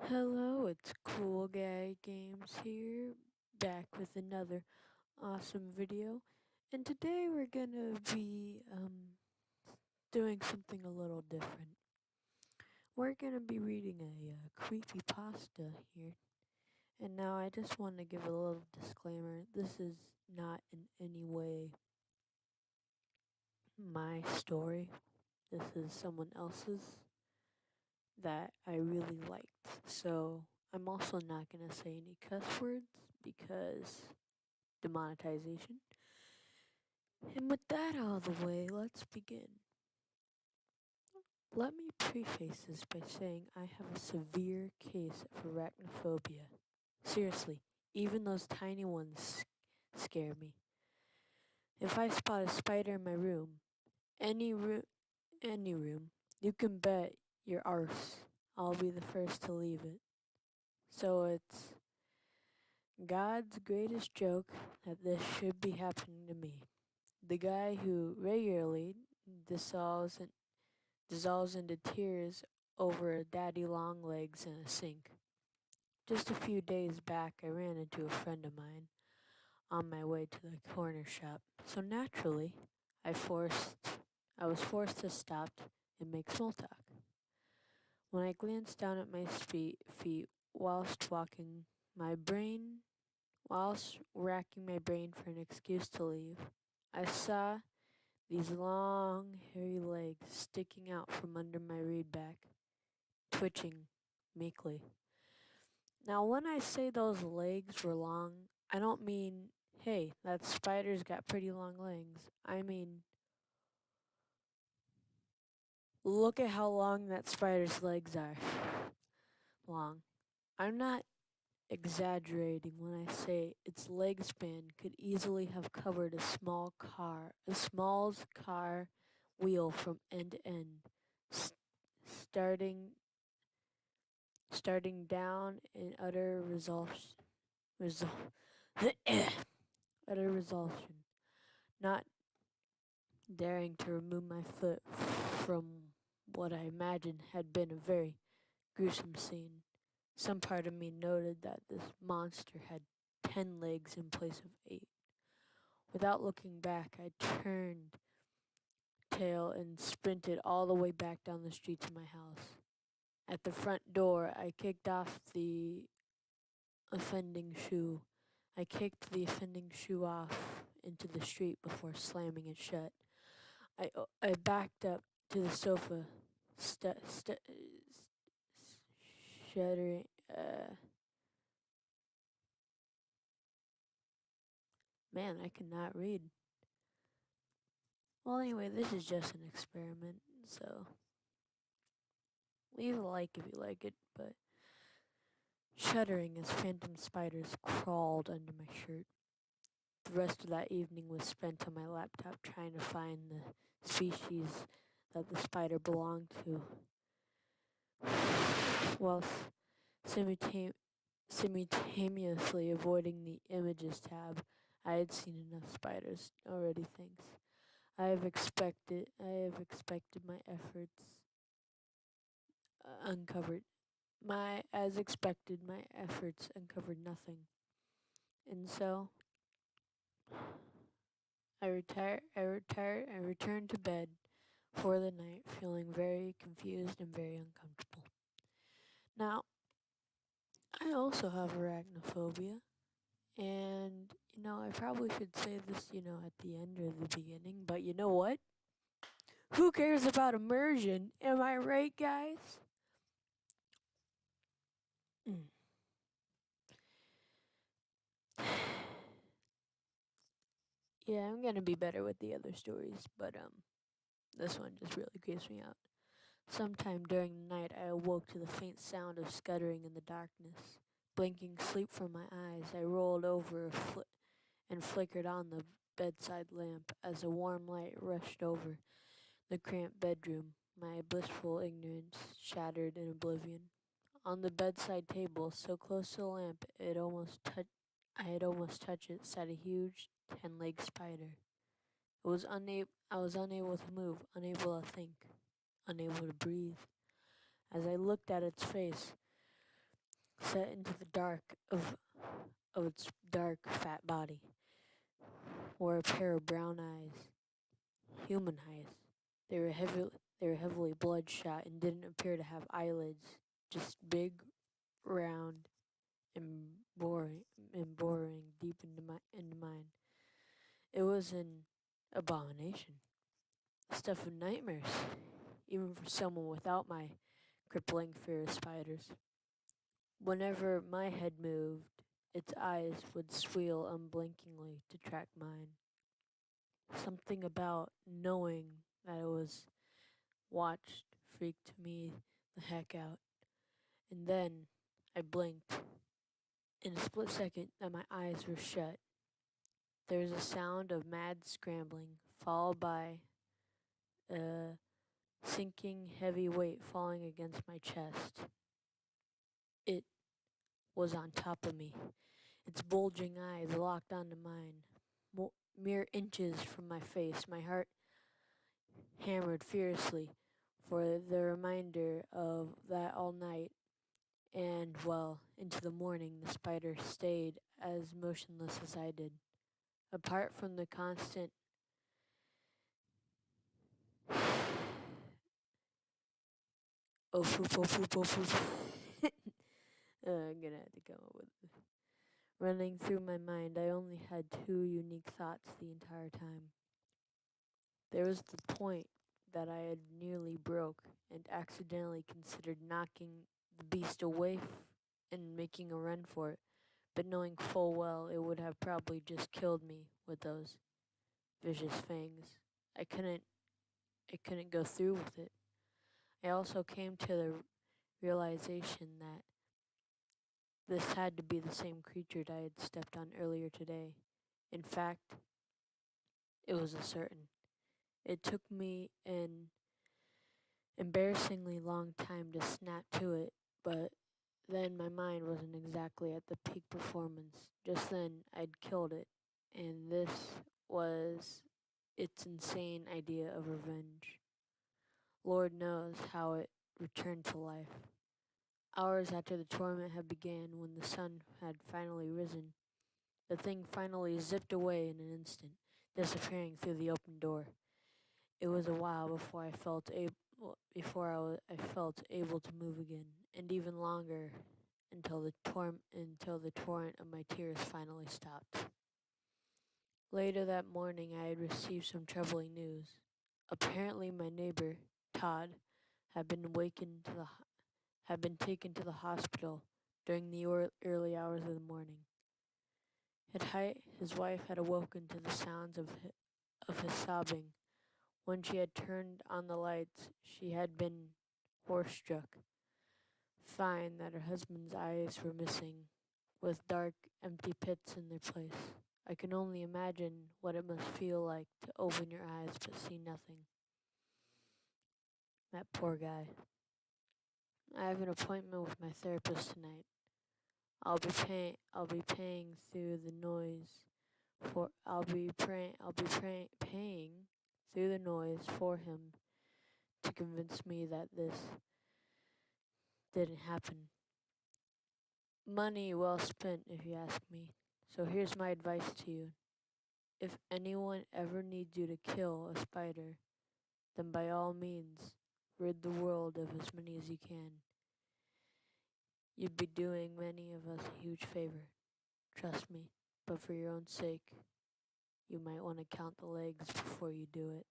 Hello, it's Cool Guy Games here, back with another awesome video. And today we're gonna be doing something a little different. We're gonna be reading a creepypasta here. And now I just want to give a little disclaimer. This is not in any way my story. This is someone else's that I really liked. So I'm also not gonna say any cuss words because demonetization. And with that out of the way, let's begin. Let me preface this by saying I have a severe case of arachnophobia. Seriously, even those tiny ones scare me. If I spot a spider in my room, any room, any room, you can bet your arse I'll be the first to leave it. So it's God's greatest joke that this should be happening to me. The guy who regularly dissolves into tears over a daddy long legs in a sink. Just a few days back, I ran into a friend of mine on my way to the corner shop, so naturally, I was forced to stop and make small talk. When I glanced down at my feet whilst walking, whilst racking my brain for an excuse to leave, I saw these long, hairy legs sticking out from under my reed back, twitching meekly. Now, when I say those legs were long, I don't mean, hey, that spider's got pretty long legs. I mean, look at how long that spider's legs are. Long. I'm not exaggerating when I say its leg span could easily have covered a small car wheel from end to end, starting down in resol- utter revulsion, not daring to remove my foot from what I imagined had been a very gruesome scene. Some part of me noted that this monster had 10 legs in place of 8. Without looking back, I turned tail and sprinted all the way back down the street to my house. At the front door, I kicked the offending shoe off into the street before slamming it shut. I backed up to the sofa, shuddering. Man, I cannot read. Well, anyway, this is just an experiment, so leave a like if you like it, but shuddering as phantom spiders crawled under my shirt. The rest of that evening was spent on my laptop trying to find the species that the spider belonged to, whilst simultaneously avoiding the images tab. I had seen enough spiders already, thanks. I have expected my efforts uncovered as expected my efforts uncovered nothing. And so I returned to bed for the night feeling very confused and very uncomfortable. Now, I also have arachnophobia. And, I probably should say this, at the end or the beginning, but you know what? Who cares about immersion? Am I right, guys? Mm. Yeah, I'm gonna be better with the other stories, but this one just really creeps me out. Sometime during the night, I awoke to the faint sound of scuttering in the darkness. Blinking sleep from my eyes, I rolled over and flickered on the bedside lamp as a warm light rushed over the cramped bedroom. My blissful ignorance shattered in oblivion. On the bedside table, so close to the lamp I had almost touched it, sat a huge 10-legged spider. I was unable to move, unable to think, unable to breathe. As I looked at its face, set into the dark of its dark, fat body, wore a pair of brown eyes, human eyes. They were heavily bloodshot and didn't appear to have eyelids, just big, round, and boring deep into mine. It was an abomination, the stuff of nightmares, even for someone without my crippling fear of spiders. Whenever my head moved, its eyes would squeal unblinkingly to track mine. Something about knowing that it was watched freaked me the heck out. And then I blinked. In a split second that my eyes were shut, there was a sound of mad scrambling, followed by a sinking heavy weight falling against my chest. It was on top of me, its bulging eyes locked onto mine. Mere inches from my face, my heart hammered furiously for the reminder of that all night, and, well, into the morning the spider stayed as motionless as I did. Apart from the constant oh poop, oh poop, oh poop. I'm gonna have to come up with it. Running through my mind, I only had two unique thoughts the entire time. There was the point that I had nearly broke and accidentally considered knocking the beast away and making a run for it, but knowing full well it would have probably just killed me with those vicious fangs. I couldn't go through with it. I also came to the realization that this had to be the same creature that I had stepped on earlier today. In fact, it was a certain. It took me an embarrassingly long time to snap to it, but then my mind wasn't exactly at the peak performance. Just then, I'd killed it, and this was its insane idea of revenge. Lord knows how it returned to life. Hours after the torment had begun, when the sun had finally risen, the thing finally zipped away in an instant, disappearing through the open door. It was a while before I felt able to move again, and even longer until the torrent of my tears finally stopped. Later that morning, I had received some troubling news. Apparently, my neighbor, Todd, had been had been taken to the hospital during the early hours of the morning. His wife had awoken to the sounds of his sobbing. When she had turned on the lights, she had been horror-struck, find that her husband's eyes were missing, with dark, empty pits in their place. I can only imagine what it must feel like to open your eyes but see nothing. That poor guy. I have an appointment with my therapist tonight. I'll be paying through the noise for paying through the noise for him to convince me that this didn't happen. Money well spent, if you ask me. So here's my advice to you. If anyone ever needs you to kill a spider, then by all means, rid the world of as many as you can. You'd be doing many of us a huge favor. Trust me. But for your own sake, you might want to count the legs before you do it.